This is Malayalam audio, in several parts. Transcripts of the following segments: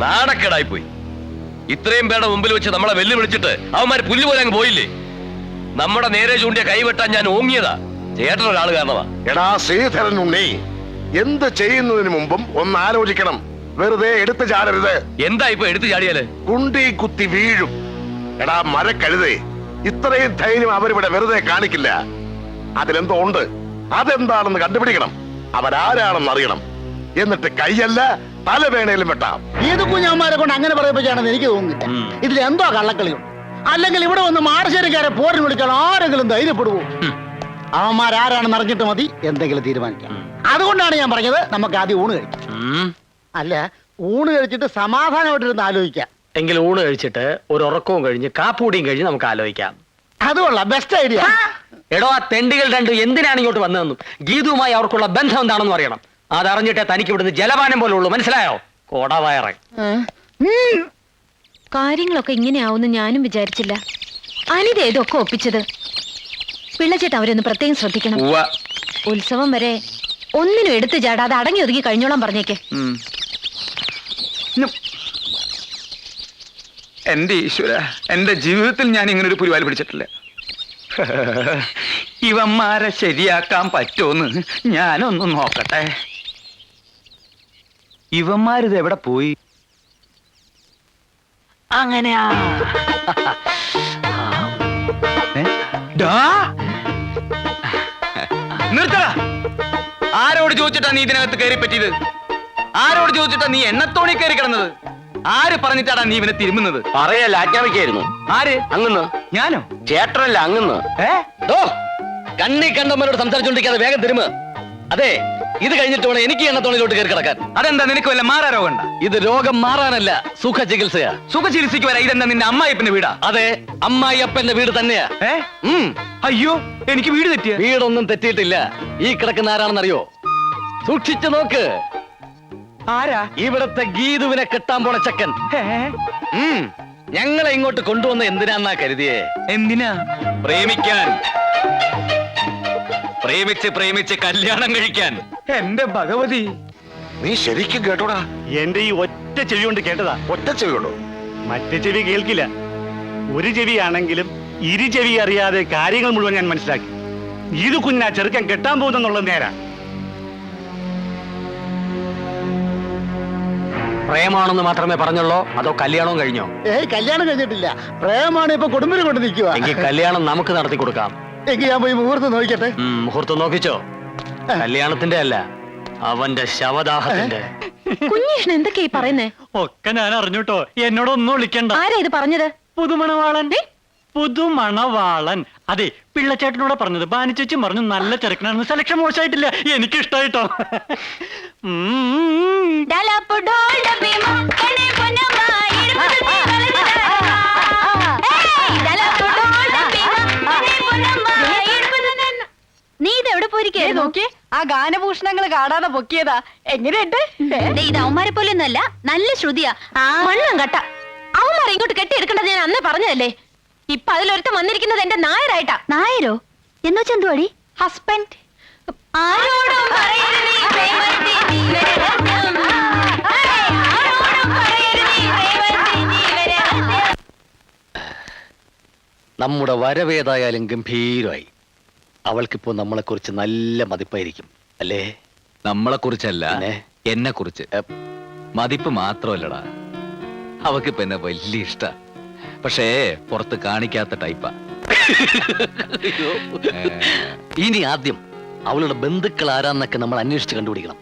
നാണക്കേടായി പോയി. ഇത്രയും പേരുടെ മുമ്പിൽ വെച്ച് നമ്മളെ വെല്ലുവിളിച്ചിട്ട് അവന്മാര് പുല്ല് പോലെ അങ്ങ് പോയില്ലേ. നമ്മുടെ നേരെ ചൂണ്ടിയ കൈവെട്ടാൻ ഞാൻ ഓങ്ങിയതാ ചേട്ടൻ ഒരാൾ കാരണമാ. എടാ ശ്രീധരൻ ഉണ്ണി, എന്ത് ചെയ്യുന്നതിന് മുമ്പും ഒന്ന് ആലോചിക്കണം. വെറുതെ എടുത്തു ചാടരുത്. എന്താ ഇപ്പൊ എടുത്തു ചാടിയാല്? കുണ്ടി കുത്തി വീഴും. എടാ മരക്കഴുതേ, ഇത്രയും ധൈര്യം അവരിവിടെ വെറുതെ കാണിക്കില്ല. അതിലെന്തോ ഉണ്ട്. അതെന്താണെന്ന് കണ്ടുപിടിക്കണം. അവരാരാണെന്ന് അറിയണം. എന്നിട്ട് കൈയല്ല തല വേണേലും വെട്ടാം. ഏത് കുഞ്ഞാന്മാരെ കൊണ്ട് അങ്ങനെ പറയിപ്പിച്ചാണെന്ന് എനിക്ക് തോന്നുന്നില്ല. ഇതിൽ എന്തോ കള്ളക്കളിയുണ്ട്. അല്ലെങ്കിൽ ഇവിടെ വന്ന് മാടശ്ശേരിക്കാരെ പോരിന് വിളിക്കാൻ ആരെങ്കിലും ധൈര്യപ്പെടുവോ? അവന്മാരാരാണെന്ന് അറിഞ്ഞിട്ട് മതി എന്തെങ്കിലും തീരുമാനിക്കാം. അതുകൊണ്ടാണ് ഞാൻ പറഞ്ഞത് നമുക്ക് ആദ്യം ഊണ് കഴിക്കാം. അല്ല, ഊണ് കഴിച്ചിട്ട് സമാധാനമായിട്ടിരുന്ന് ആലോചിക്കാം. എങ്കിൽ ഊണ് കഴിച്ചിട്ട് ഒരു ഉറക്കവും കഴിഞ്ഞ് കാപ്പൂടിയും കഴിഞ്ഞ് നമുക്ക് ആലോചിക്കാം. അതുകൊള്ള ബെസ്റ്റ് ഐഡിയ. എടോ, ആ തെണ്ടികൾ രണ്ടും എന്തിനാണ് ഇങ്ങോട്ട് വന്നതെന്നും ഗീതുവുമായി അവർക്കുള്ള ബന്ധം എന്താണെന്ന് അറിയണം. അതറിഞ്ഞിട്ടേ തനിക്ക് ഇവിടുന്ന് ജലപാനം പോലെ ഉള്ളൂ. മനസ്സിലായോ? കോടവയറ. കാര്യങ്ങളൊക്കെ ഇങ്ങനെയാവുമെന്ന് ഞാനും വിചാരിച്ചില്ല. അനിത ഏതൊക്കെ ഒപ്പിച്ചത്. പിള്ളച്ചേട്ട അവരൊന്ന് പ്രത്യേകം ശ്രദ്ധിക്കണം. ഉത്സവം വരെ ഒന്നിനും എടുത്തു ചാടാതെ അടങ്ങി ഒതുങ്ങി കഴിഞ്ഞോളാൻ പറഞ്ഞേക്കെ. എന്റെ ഈശ്വര, എന്റെ ജീവിതത്തിൽ ഞാൻ ഇങ്ങനെ ഒരു പുരിവാലി പിടിച്ചിട്ടില്ല. ഇവന്മാരെ ശരിയാക്കാൻ പറ്റുമെന്ന് ഞാനൊന്ന് നോക്കട്ടെ. ഇവന്മാരിത് എവിടെ പോയി? അങ്ങനെയാ. നിർത്തടാ. ആരോട് ചോദിച്ചിട്ടാ നീ ഇതിനകത്ത് കയറി പറ്റിയത്? ആരോട് ചോദിച്ചിട്ടാ നീ എണ്ണത്തോണി കയറി കിടന്നത്? ആര് പറഞ്ഞിട്ടാടാ നീ ഇവനെ തിരുമുന്നത്? പറയല്ല, ആജ്ഞാപിക്കായിരുന്നു. ആര്? അങ്ങന്ന്. ഞാനോ? ചേട്ടനല്ല, അങ്ങന്ന്. കണ്ണി കണ്ടവരോട് സംസാരിച്ചോണ്ടിരിക്കാതെ വേഗം തിരുമ. അതെ, ഇത് കഴിഞ്ഞിട്ട് വേണം എനിക്ക് എണ്ണത്തോണിലോട്ട് കയറി കിടക്കാൻ. അതെന്താ, നിനക്ക് വല്ല മാറാ രോഗം ഉണ്ടാ? ഇത് രോഗം മാറാനല്ല, സുഖ ചികിത്സയാ. സുഖ ചികിത്സയ്ക്ക് വരാ. ഇതെന്താ നിന്റെ അമ്മായിപ്പന്റെ വീടാ? അതെ, അമ്മായിയപ്പന്റെ വീട് തന്നെയാ. അയ്യോ, എനിക്ക് വീട് തെറ്റിയ? വീടൊന്നും തെറ്റിയിട്ടില്ല. ഈ കിടക്കുന്ന ആരാണെന്നറിയോ? സൂക്ഷിച്ചു നോക്ക്. ആരാ? ഇവിടത്തെ ഗീതുവിനെ കെട്ടാൻ പോണ ചക്കൻ. ഞങ്ങളെ ഇങ്ങോട്ട് കൊണ്ടുവന്ന എന്തിനാന്നാ കരുതിയേ? എന്തിനാ? പ്രേമിക്കാൻ. പ്രേമിച്ച് പ്രേമിച്ച് കല്യാണം കഴിക്കാൻ. എന്റെ ഭഗവതി, നീ ശരിക്കും കേട്ടോടാ? എന്റെ ഈ ഒറ്റ ചെവി കൊണ്ട് കേട്ടതാ. ഒറ്റ ചെവിയുള്ളൂ, മറ്റേ ചെവി കേൾക്കില്ല. ഒരു ചെവിയാണെങ്കിലും ഇരു ചെവി അറിയാതെ കാര്യങ്ങൾ മുഴുവൻ ഞാൻ മനസ്സിലാക്കി. ഇത് കുഞ്ഞാ ചെറുക്കൻ കെട്ടാൻ പോകുന്നുള്ളത് നേരാ. പ്രേമാണെന്ന് മാത്രമേ പറഞ്ഞുള്ളൂ, അതോ കല്യാണവും കഴിഞ്ഞോ? കല്യാണം കഴിഞ്ഞിട്ടില്ല. പ്രേമാണ് ഇപ്പൊ കുടുംബിനെ കൊണ്ട് നിൽക്കുക. എങ്കിൽ കല്യാണം നമുക്ക് നടത്തി കൊടുക്കാം. എങ്കിൽ ഞാൻ പോയി മുഹൂർത്തം നോക്കിക്കട്ടെ. മുഹൂർത്തം നോക്കിച്ചോ? കല്യാണത്തിന്റെ അല്ല, അവന്റെ ശവദാഹത്തിന്റെ. കുഞ്ഞീഷ്ണ എന്തൊക്കെയാ പറയുന്നേ? ഒക്കെ ഞാൻ അറിഞ്ഞൂട്ടോ. എന്നോടൊന്നും വിളിക്കണ്ട. ആരാ ഇത് പറഞ്ഞത്? പുതുമണവാളൻ. പുതുമണവാളൻ. അതെ, പിള്ളച്ചേട്ടനോട് പറഞ്ഞത്. ബാനിച്ചേച്ചി പറഞ്ഞു നല്ല ചെറുക്കനാണെന്ന്. സെലക്ഷൻ മോശമായിട്ടില്ല, എനിക്ക് ഇഷ്ടായിട്ടോ. നീ ഇതെവിടെ പോയിരിക്കുന്നു? നോക്കി, ആ ഗാനഭൂഷണങ്ങൾ കാണാതെ പൊക്കിയതാ. എങ്ങനെയുണ്ട്? ഇത് അവന്മാരെ പോലെയൊന്നല്ല, നല്ല ശ്രുതിയാ. മണ്ണും കട്ട. അവന്മാരെ ഇങ്ങോട്ട് കെട്ടിയെടുക്കേണ്ടത് ഞാൻ അന്നേ പറഞ്ഞതല്ലേ. ഇപ്പൊ അതിലൊരുത്തം വന്നിരിക്കുന്നത് എന്റെ നായരായിട്ടാ. നായരോ? എന്ന് വെച്ചാ എന്തുവാടി? ഹസ്ബൻഡ്. ആരോടും പറയരുത് ഈ പ്രേമത്തിൻ ജീവരഹസ്യം. ആരോടും പറയരുത് ഈ പ്രേമത്തിൻ ജീവരഹസ്യം. നമ്മുടെ വരവേതായാലും ഗംഭീരമായി. അവൾക്കിപ്പോ നമ്മളെ കുറിച്ച് നല്ല മതിപ്പായിരിക്കും അല്ലേ? നമ്മളെ കുറിച്ചല്ല, എന്നെ കുറിച്ച്. മതിപ്പ് മാത്രമല്ലടാ, അവക്കിപ്പോ എന്നെ വലിയ ഇഷ്ട. പക്ഷേ പുറത്ത് കാണിക്കാത്ത ടൈപ്പാ. ഇനി ആദ്യം അവളുടെ ബന്ധുക്കൾ ആരാന്നൊക്കെ നമ്മൾ അന്വേഷിച്ച് കണ്ടുപിടിക്കണം.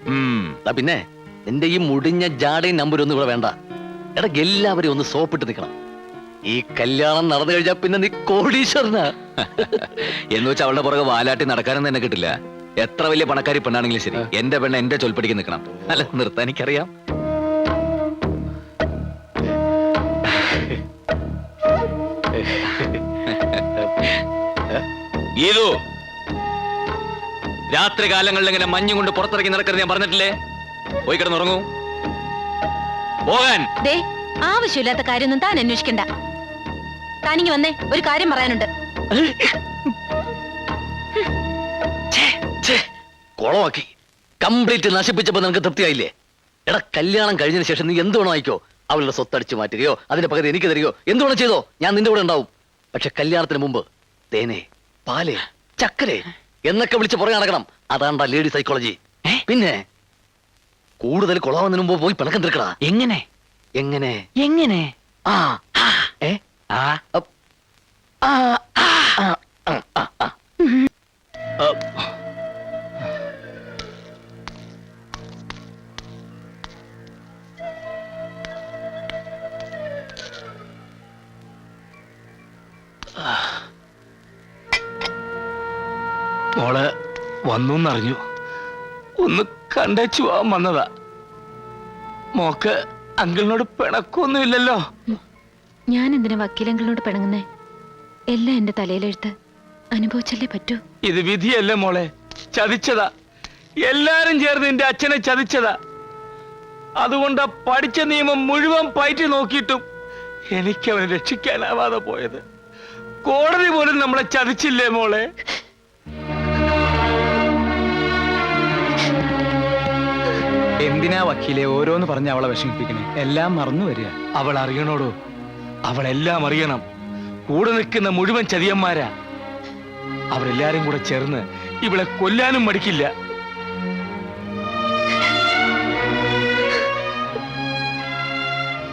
പിന്നെ നിന്റെ ഈ മുടിഞ്ഞ ജാടയും നമ്പരൊന്നും ഇവിടെ വേണ്ട. എടാ, എല്ലാവരെയും ഒന്ന് സോപ്പിട്ട് നിൽക്കണം. ഈ കല്യാണം നടന്നു കഴിഞ്ഞാൽ പിന്നെ നീ കോടീശ്വരനാ. എന്ന് വെച്ചാൽ അവളുടെ പുറകെ വാലാട്ടി നടക്കാനും തന്നെ കിട്ടില്ല. എത്ര വലിയ പണക്കാരി പെണ്ണാണെങ്കിലും ശരി, എന്റെ പെണ്ണ് എന്റെ ചൊൽപ്പടിക്ക് നിൽക്കണം. അല്ല, നിർത്താൻ എനിക്കറിയാം. ഗീതു, രാത്രി കാലങ്ങളിൽ ഇങ്ങനെ മഞ്ഞും കൊണ്ട് പുറത്തിറങ്ങി നടക്കരുത് ഞാൻ പറഞ്ഞിട്ടില്ലേ? പോയി കിടന്നുറങ്ങൂ. പോകാൻ. ആവശ്യമില്ലാത്ത കാര്യമൊന്നും താൻ അന്വേഷിക്കണ്ട. താനിങ്ങി വന്നേ, ഒരു കാര്യം പറയാനുണ്ട്. കുളമാക്കി കംപ്ലീറ്റ് നശിപ്പിച്ചപ്പോ നിനക്ക് തൃപ്തിയായില്ലേ? എടാ കല്യാണം കഴിഞ്ഞതിന് ശേഷം നീ എന്ത് വേണോ ആയിക്കോ, അവളുടെ സ്വത്തടിച്ചു മാറ്റുകയോ അതിന്റെ പകുതി എനിക്ക് തരികയോ എന്ത് വേണം ചെയ്തോ, ഞാൻ നിന്റെ കൂടെ ഉണ്ടാവും. പക്ഷെ കല്യാണത്തിന് മുമ്പ് തേനെ, പാല്, ചക്കരെ എന്നൊക്കെ വിളിച്ച് പുറകെ നടക്കണം. അതാണ്ടാ ലേഡി സൈക്കോളജി. പിന്നെ കൂടുതൽ കൊളാവുന്നതിന് മുമ്പ് പോയി പിണക്കം തീർക്കടാ. എങ്ങനെ എങ്ങനെ എങ്ങനെ ആ ഏ ആ അപ്പ്. ആ, ആ, ആ, ആ, ആ, ആ. അപ്പ്. മോള് വന്നു എന്നറിഞ്ഞു, ഒന്ന് കണ്ടേച്ചു പോവാൻ വന്നതാ. മോക്ക് അങ്കിളിനോട് പിണക്കൊന്നുമില്ലല്ലോ? ഞാൻ എന്തിനാ വക്കീലങ്ങളോട് പിണങ്ങുന്നേ? എല്ലാം എന്റെ തലയിലെഴുത്ത്, അനുഭവിച്ചല്ലേ പറ്റൂ. ഇത് വിധിയല്ലേ മോളെ, ചതിച്ചതാ. എല്ലാരും ചേർന്ന് എന്റെ അച്ഛനെ ചതിച്ചതാ. അതുകൊണ്ട് പഠിച്ച നിയമം മുഴുവൻ പയറ്റി നോക്കിയിട്ടും എനിക്ക് അവനെ രക്ഷിക്കാനാവാതെ പോയത്. കോടതി പോലും നമ്മളെ ചതിച്ചില്ലേ മോളെ? എന്തിനാ വക്കീലെ ഓരോന്ന് പറഞ്ഞ് അവളെ വിഷമിപ്പിക്കണേ? എല്ലാം മറന്നു വരിക. അവൾ അറിയണോടോ, അവളെല്ലാം അറിയണം. കൂടെ നിൽക്കുന്ന മുഴുവൻ ചതിയന്മാരാ. അവരെല്ലാരും കൂടെ ചേർന്ന് ഇവളെ കൊല്ലാനും മടിക്കില്ല.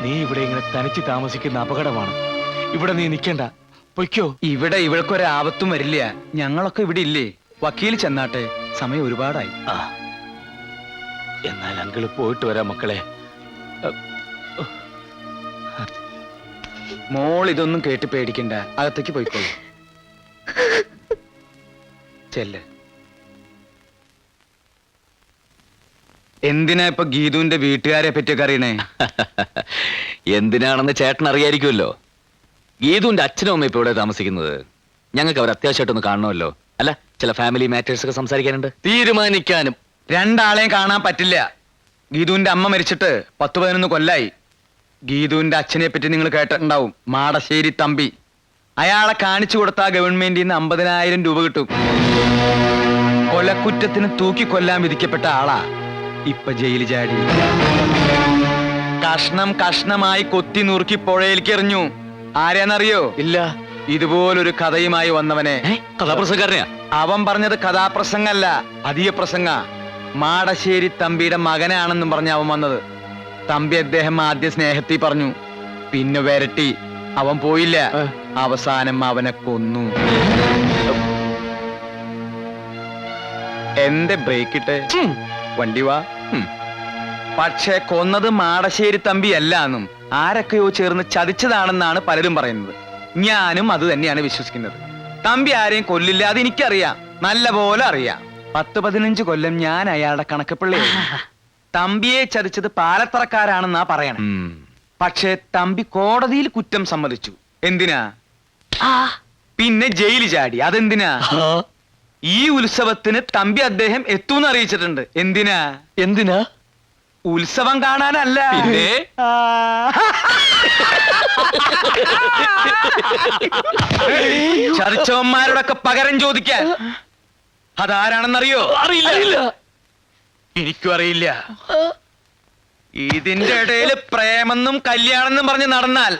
നീ ഇവിടെ ഇങ്ങനെ തനിച്ച് താമസിക്കുന്ന അപകടമാണ്. ഇവിടെ നീ നിൽക്കണ്ട, പൊയ്ക്കോ. ഇവിടെ ഇവൾക്കൊരാപത്തും വരില്ല. ഞങ്ങളൊക്കെ ഇവിടെ ഇല്ലേ? വക്കീൽ ചെന്നാട്ടെ, സമയം ഒരുപാടായി. ആ, എന്നാൽ അങ്കിള് പോയിട്ട് വരാം മക്കളെ. മോൾ ഇതൊന്നും കേട്ട് പേടിക്കണ്ട, അകത്തേക്ക് പോയിക്കോളൂ. ചെല്ല്. എന്തിനാ ഇപ്പൊ ഗീതുവിന്റെ വീട്ടുകാരെ പറ്റിയൊക്കെ അറിയണേ? എന്തിനാണെന്ന് ചേട്ടൻ അറിയായിരിക്കുമല്ലോ. ഗീതുവിന്റെ അച്ഛനും അമ്മ ഇപ്പൊ ഇവിടെ താമസിക്കുന്നത്. ഞങ്ങൾക്ക് അവർ അത്യാവശ്യമായിട്ടൊന്ന് കാണണമല്ലോ. അല്ല, ചില ഫാമിലി മാറ്റേഴ്സ് ഒക്കെ സംസാരിക്കാനുണ്ട്. തീരുമാനിക്കാനും. രണ്ടാളെയും കാണാൻ പറ്റില്ല. ഗീതുവിന്റെ അമ്മ മരിച്ചിട്ട് 10-11 കൊല്ലായി. ഗീതുവിന്റെ അച്ഛനെ പറ്റി നിങ്ങൾ കേട്ടിട്ടുണ്ടാവും, മാടശ്ശേരി തമ്പി. അയാളെ കാണിച്ചു കൊടുത്താ ഗവൺമെന്റിൽ നിന്ന് 50,000 രൂപ കിട്ടും. കൊലക്കുറ്റത്തിന് തൂക്കിക്കൊല്ലാൻ വിധിക്കപ്പെട്ട ആളാ. ഇപ്പൊ ജയില് ചാടി. കഷ്ണം കഷ്ണമായി കൊത്തി നുറുക്കി പുഴയിലേക്ക് എറിഞ്ഞു. ആരെയാന്നറിയോ? ഇല്ല. ഇതുപോലൊരു കഥയുമായി വന്നവനെ. കഥാപ്രസംഗക്കാരനെയാ? അവൻ പറഞ്ഞത് കഥാപ്രസംഗല്ല, അധിക പ്രസംഗ. മാടശ്ശേരി തമ്പിയുടെ മകനാണെന്നും പറഞ്ഞ അവൻ വന്നത്. തമ്പി അദ്ദേഹം ആദ്യ സ്നേഹത്തിൽ പറഞ്ഞു, പിന്നെ വരട്ടി. അവൻ പോയില്ല, അവസാനം അവനെ കൊന്നു. എന്റെ ബ്രേക്ക് ഇട്ട് വണ്ടി വാ. പക്ഷെ കൊന്നത് മാടശ്ശേരി തമ്പി അല്ലാന്നും ആരൊക്കെയോ ചേർന്ന് ചതിച്ചതാണെന്നാണ് പലരും പറയുന്നത്. ഞാനും അത് തന്നെയാണ് വിശ്വസിക്കുന്നത്. തമ്പി ആരെയും കൊല്ലില്ല, അത് എനിക്കറിയാം, നല്ല പോലെ അറിയാം. 10-15 കൊല്ലം ഞാൻ അയാളുടെ കണക്കപ്പിള്ളയാണ്. തമ്പിയെ ചതിച്ചത് പാലത്തറക്കാരാണെന്നാ പറയണേ. പക്ഷെ തമ്പി കോടതിയിൽ കുറ്റം സമ്മതിച്ചു. എന്തിനാ? പിന്നെ ജയില് ചാടി. അതെന്തിനാ? ഈ ഉത്സവത്തിന് തമ്പി അദ്ദേഹം എത്തൂന്ന് അറിയിച്ചിട്ടുണ്ട്. എന്തിനാ? എന്തിനാ? ഉത്സവം കാണാനല്ല. പിന്നെ? ചതിച്ചവന്മാരോടൊക്കെ പകരം ചോദിക്കാൻ. അതാരാണെന്നറിയോ? അറിയില്ല. എനിക്കും അറിയില്ല. ഇതിന്റെ ഇടയിൽ പ്രേമെന്നും കല്യാണമെന്നും പറഞ്ഞ് നടന്നാൽ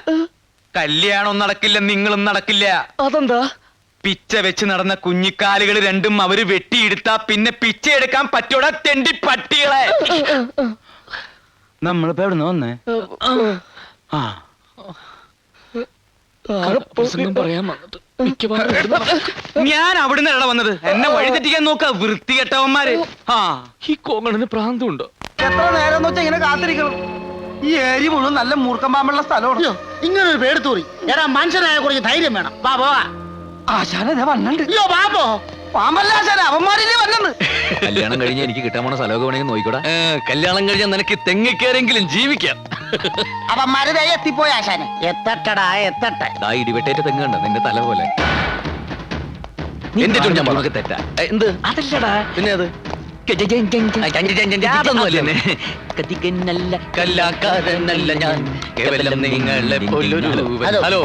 കല്യാണം നടക്കില്ല, നിങ്ങളും നടക്കില്ല. അതെന്താ? പിച്ച വെച്ച് നടന്ന കുഞ്ഞിക്കാലുകൾ രണ്ടും അവര് വെട്ടിയെടുത്താ പിന്നെ പിച്ച എടുക്കാൻ പറ്റൂടാ, തെണ്ടി പട്ടികളെ. നമ്മളിപ്പോ എവിടെ വന്നേ? ആ, പ്രസംഗം പറയാൻ വന്നിട്ട് ഞാൻ അവിടുന്ന് എവിടെ വന്നത്? എന്നെ വഴിതെറ്റിക്കാൻ നോക്ക വൃത്തികെട്ടവന്മാര്. ആ, ഈ കോങ്ങണിന് പ്രാന്തമുണ്ടോ? എത്ര നേരം വെച്ചാൽ ഇങ്ങനെ കാത്തിരിക്കണം? ഈ ഏരി മുഴുവൻ നല്ല മൂർക്കം പാമ്പുള്ള സ്ഥലമാണ്. ഇങ്ങനെ ഒരു പേടിത്തൂറി. എടാ, മനുഷ്യനായ കുറച്ച് ധൈര്യം വേണം. വാ പോവാ. ആശാന വന്നുണ്ട്. അയ്യോ ബാബോ, പാമ്പല്ല ആശാന, അവന്മാരില്ലേ വന്നത്. കല്യാണം കഴിഞ്ഞാൽ എനിക്ക് കിട്ടാൻ പോണ സ്ഥലമൊക്കെ വേണമെങ്കിൽ നോക്കിക്കൂടാ. കല്യാണം കഴിഞ്ഞാൽ നിനക്ക് തെങ്ങിക്കേരെങ്കിലും ജീവിക്കാം. അവന്മാര് ദേ എത്തിപ്പോയി ആശാനെ. എത്തട്ടടാ, എത്തട്ടെ. ദാ ഇടിവെട്ടേറ്റ തെങ്ങ് കണ്ട നിന്റെ തല പോലെ. എന്റെ ഞാൻ ഞാൻ പറഞ്ഞൊക്കെ തെറ്റാ. എന്ത്? അതല്ലടാ. പിന്നെ അത് അതൊന്നുമല്ലേ? കലാകാരനല്ല ഞാൻ, കേവലം നിങ്ങളെ പോലൊരു. ഹലോ,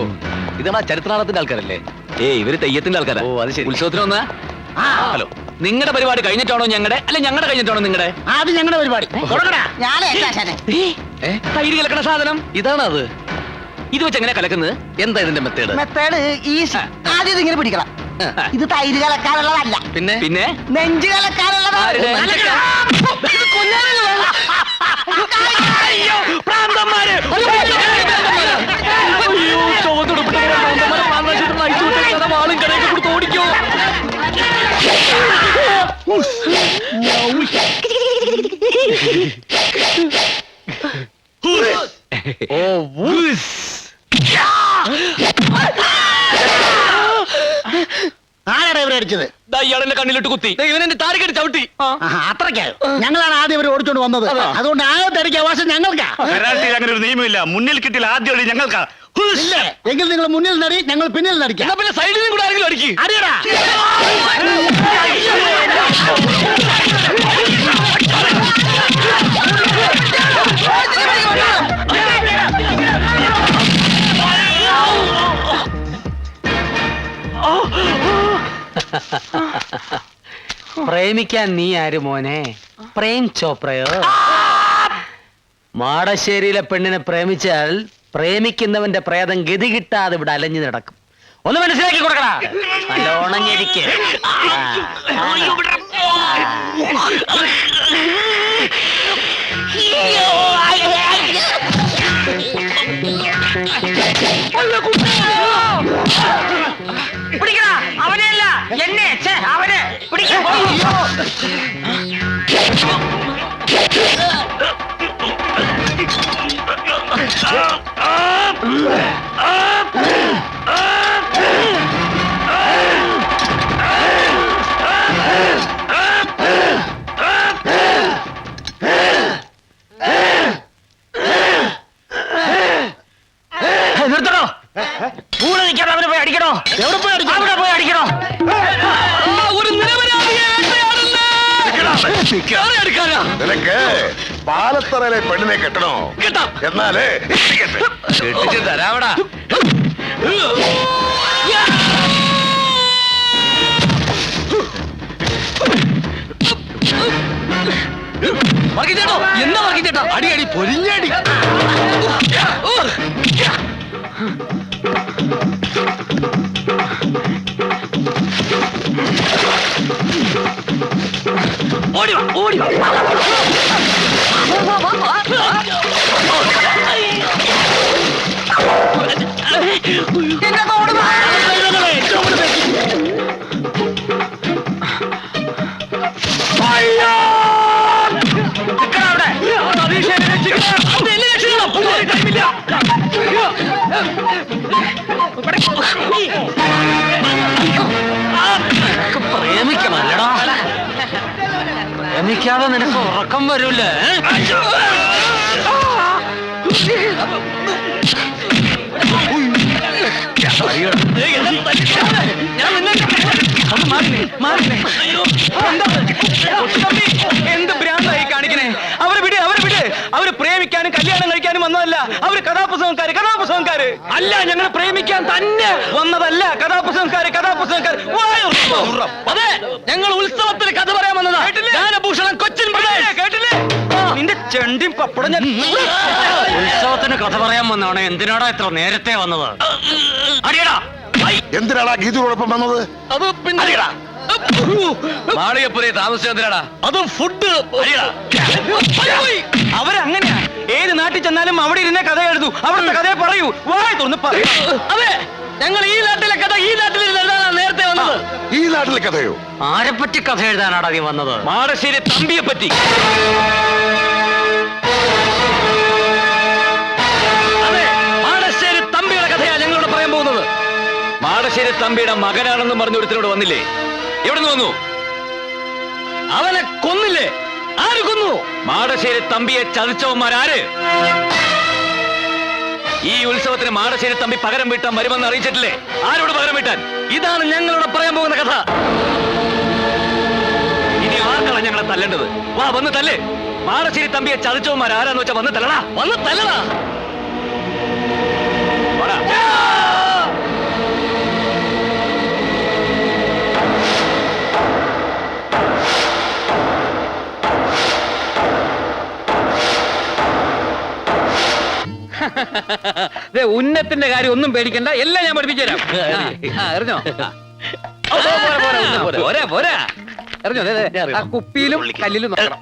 ഇതാ ചരിത്രനാളത്തിന്റെ ആൾക്കാരല്ലേ? ഏയ്, ഇവര് തെയ്യത്തിന്റെ ആൾക്കാരാ. ഓ, അത് ശരി. ഉത്സവത്തിന് വന്നാ? ഹലോ, നിങ്ങളുടെ പരിപാടി കഴിഞ്ഞിട്ടാണോ ഞങ്ങളുടെ അല്ലെ ഞങ്ങളുടെ കഴിഞ്ഞിട്ടാണോ നിങ്ങളുടെ? ആദ്യം ഞങ്ങളുടെ പരിപാടി തുടങ്ങടാ. തൈര് കലക്കണ സാധനം ഇതാണ് അത്. ഇത് വെച്ച് എങ്ങനെ കലക്കുന്നത്? എന്താ ഇതിന്റെ മെത്തേഡ്? Method easy. ആദ്യം ഇങ്ങനെ പിടിക്കണം. ഇത് തൈര് കലക്കാനുള്ളതല്ല, പിന്നെ പിന്നെ നെഞ്ച് കലക്കാനുള്ളതാണ്. ആരുടെ? അയ്യോ, പ്രാന്തന്മാര്! അയ്യോ, ചുവന്നുടുപ്പിട്ട പ്രാന്തന്മാരെ പ്രാന്തനാശത്തിന് അയച്ചു വിട്ടേക്കാതെ വാളും കടയൊക്കെ കൊടുത്ത് ഓടിക്കോ. ആരാടാ ഇവരെ അടിച്ചത്? ദാ ഇയാളെന്റെ കണ്ണിലിട്ട് കുത്തി. ദാ ഇവനെന്റെ താരക്കെട്ട് ചവിട്ടി. അത്രയ്ക്കായോ? ഞങ്ങളാണ് ആദ്യം ഇവരെ ഓടിച്ചോണ്ട് വന്നത്. അതുകൊണ്ട് ആദ്യത്തെ അടിക്കുക അവകാശം ഞങ്ങൾക്കാ. കരാട്ടയിൽ അങ്ങനെ ഒരു നിയമമില്ല. മുന്നിൽ കിട്ടിയാൽ ആദ്യം അടി ഞങ്ങൾക്കാ. ഇല്ലേ? എങ്കിൽ നിങ്ങൾ മുന്നിൽ നടി, ഞങ്ങൾ പിന്നിൽ നടിക്കാം. എന്നാ പിന്നെ സൈഡിലും കൂടെ ആരെങ്കിലും അടിക്ക്. അടിയടാ. പ്രേമിക്കാൻ നീ ആര് മോനെ? പ്രേം ചോപ്രയോ? മാടശ്ശേരിയിലെ പെണ്ണിനെ പ്രേമിച്ചാൽ പ്രേമിക്കുന്നവന്റെ പ്രേതം ഗതി കിട്ടാതെ ഇവിടെ അലഞ്ഞു നടക്കും. ഒന്ന് മനസ്സിലാക്കി കൊടുക്കടാ. നല്ലോണം ഞെരിക്ക്. പിടിക്കടാ. അവനെയല്ല എന്നെ. അവനെ പിടിക്കാ. നിർത്തണോ? കൂടെ നിൽക്കാതെ അവനെ പോയി അടിക്കണോ? എവിടെ പോയി അടിക്കാം? അവിടെ പോയി അടിക്കണോ? ഒരു നിരപരാധിയെ വേട്ടയാടുന്നു. എടുക്കാനാ നിനക്ക് പാലത്തറയിലെ പെണ്ണിനെ കെട്ടണോ? കേട്ടാ എന്നാലേ കെട്ടിച്ച് തരാവടാ. വർഗീച്ചേട്ടോ, എന്താ വർഗീച്ചേട്ടാ? അടി അടി പൊരിഞ്ഞടി. ഓടിവാ ഓടിവാ. പ്രേമിക്കണല്ലടാ. പ്രേമിക്കാതെ നിനക്ക് ഉറക്കം വരൂല്ലേ? എന്ത് ഭ്രാന്തായി കാണിക്കണേ? അവരെ വിട്, അവരെ വിട്. അവര് പ്രേമിക്കാനും കല്യാണം കഴിക്കാനും വന്നതല്ല. അവര് കഥാപുസ്തകക്കാര്, കഥാപുസ്തകക്കാര് അല്ല. ഞങ്ങൾ പ്രേമിക്കാൻ തന്നെ വന്നതല്ല. കഥാപുസ്തകക്കാര്, കഥാപുസ്തകക്കാര്. അതെ, ഞങ്ങൾ ഉത്സവത്തിന് കഥ പറയാൻ വന്നതാ. ജ്ഞാനഭൂഷണം കൊച്ചിൻ കേട്ടില്ലേ? നിന്റെ ചെണ്ടിയും പപ്പടം ഞാൻ ഉത്സവത്തിന് കഥ പറയാൻ വന്നാണ്. എന്തിനാടാ ഇത്ര നേരത്തെ വന്നത്? അടിയടാ. എന്തിനാടാ ഗീതയോടൊപ്പം വന്നത്? അത് പിന്നെ മാളികപ്പുരയെ താമസിച്ചെന്തിനാടാ? അത് ഫുഡ്. അവരങ്ങനെയാ. ഏത് നാട്ടിൽ ചെന്നാലും അവിടെ ഇരുന്നേ കഥ എഴുതൂ. അവിടുത്തെ കഥയെ പറയൂ. വായി തുറന്ന് പറയൂ. അതെ, ഞങ്ങൾ ഈ നാട്ടിലെ കഥ ഈ നാട്ടിൽ നേരത്തെ വന്നത്. ഈ നാട്ടിലെ കഥയോ? ആരെപ്പറ്റി കഥ എഴുതാനാടാ നീ വന്നത്? മാടശ്ശേരി തമ്പിയെ പറ്റി. അതെ, മാടശ്ശേരി തമ്പിയുടെ കഥയാ ഞങ്ങളോട് പറയാൻ പോകുന്നത്. മാടശ്ശേരി തമ്പിയുടെ മകനാണെന്ന് പറഞ്ഞ ഒരുത്തരോട് വന്നില്ലേ? എവിടെ നിന്ന് വന്നു? അവനെ കൊന്നില്ലേ? ആര് കൊന്നു? മാടശ്ശേരി തമ്പിയെ ചതിച്ചവന്മാരാര്? ഈ ഉത്സവത്തിന് മാടശ്ശേരി തമ്പി പകരം വീട്ടാൻ വരുമെന്ന് അറിയിച്ചിട്ടില്ലേ? ആരോട് പകരം വീട്ടാൻ? ഇതാണ് ഞങ്ങളോട് പറയാൻ പോകുന്ന കഥ. ഇനി ആർക്കാണ് ഞങ്ങളെ തല്ലേണ്ടത്? വാ, വന്ന് തല്ലേ. മാടശ്ശേരി തമ്പിയെ ചതിച്ചവന്മാരാരാന്ന് വെച്ചാ വന്ന് തല്ലടാ. വന്ന് തല്ലടാ. ഉന്നത്തിന്റെ കാര്യം ഒന്നും പേടിക്കണ്ട, എല്ലാം ഞാൻ പഠിപ്പിച്ചു തരാം. എറിഞ്ഞോ? പോരാ പോരാ, എറിഞ്ഞോ? ആ കുപ്പിയിലും കല്ലിലും നോക്കണം.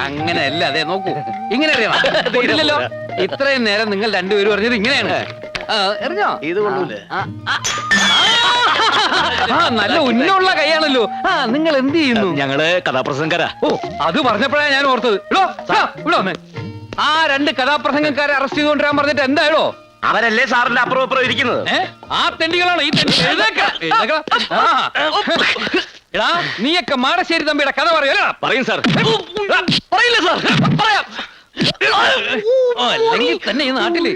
അങ്ങനെയല്ല, അതെ നോക്കൂ, ഇങ്ങനെ അറിയണം. ഇല്ലല്ലോ, ഇത്രയും നേരം നിങ്ങൾ രണ്ടുപേരും പറഞ്ഞത് ഇങ്ങനെയാണ്. എറിഞ്ഞോ? ഇത് കൊള്ളൂലേ? നല്ല ഉന്നുള്ള കൈയാണല്ലോ. നിങ്ങൾ എന്ത് ചെയ്യുന്നു? ഞങ്ങള് കഥാപ്രസംഗരാ. ഓ, അത് പറഞ്ഞപ്പോഴാണ് ഞാൻ ഓർത്തത്. ഇടോ, ഇവിടെ വന്നേ. ആ 2 കഥാപ്രസംഗക്കാരെ അറസ്റ്റ് ചെയ്തുകൊണ്ടിരാൻ പറഞ്ഞിട്ട് എന്തായാലോ? അവരല്ലേ സാറിന്റെ അപ്പുറം അപ്പുറം ഇരിക്കുന്നത്? ആ തെണ്ടികളാണോ ഈ തെണ്ടി? എടാ, നീയൊക്കെ മാടശ്ശേരി തമ്പിയുടെ കഥ പറയല്ലോ. പറയും സാർ. പറയില്ല സാർ, പറയാം. അല്ലെങ്കിൽ തന്നെ ഈ നാട്ടില്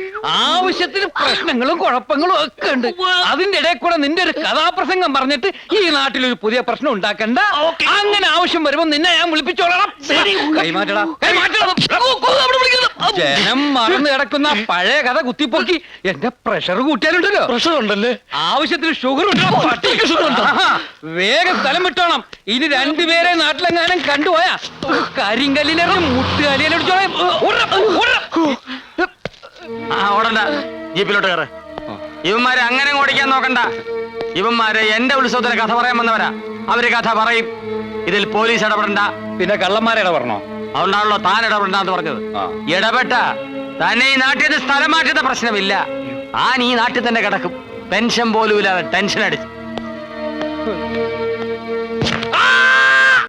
ആവശ്യത്തിന് പ്രശ്നങ്ങളും കുഴപ്പങ്ങളും ഒക്കെ ഉണ്ട്. അതിന്റെ ഇടയിൽ കൂടെ നിന്റെ ഒരു കഥാപ്രസംഗം പറഞ്ഞിട്ട് ഈ നാട്ടിലൊരു പുതിയ പ്രശ്നം ഉണ്ടാക്കണ്ട. അങ്ങനെ ആവശ്യം വരുമ്പോ നിന്നെ ഞാൻ വിളിപ്പിച്ചോളാം. കൈമാറ്റടാ, ജനം മറന്നു കിടക്കുന്ന പഴയ കഥ കുത്തിപ്പൊക്കി എന്റെ പ്രഷർ കൂട്ടിയാലുണ്ടല്ലോ. പ്രഷർ ഉണ്ടല്ലേ? ആവശ്യത്തിന് ഷുഗർ ഉണ്ടോ? വേഗം സ്ഥലം വിട്ടോണം. ഇനി 2 പേരെ നാട്ടിലെങ്ങാനും കണ്ടുപോയാ കരിങ്കല്ലിനെ മുട്ടുകാലിയിലടിച്ചോളാം. ഓടണ്ട, ജീപ്പിലോട്ട് കയറ്. ഇവന്മാരെ അങ്ങനെ ഓടിക്കാൻ നോക്കണ്ട. ഇവന്മാരെ എന്റെ ഉത്സവത്തിന് കഥ പറയാൻ വന്നവരാ. അവര് കഥ പറയും. ഇതിൽ പോലീസ് ഇടപെടണ്ട. പിന്നെ കള്ളന്മാരെ ഇടപെടണോ? അതുകൊണ്ടാണല്ലോ താൻ ഇടപെടണ്ടെന്ന് പറഞ്ഞത്. ഇടപെട്ട തന്നെ ഈ നാട്ടിൽ നിന്ന് സ്ഥലം മാറ്റുന്ന പ്രശ്നമില്ല. താൻ ഈ നാട്ടിൽ തന്നെ കിടക്കും. പെൻഷൻ പോലും ഇല്ലാതെ ടെൻഷൻ അടിച്ച്.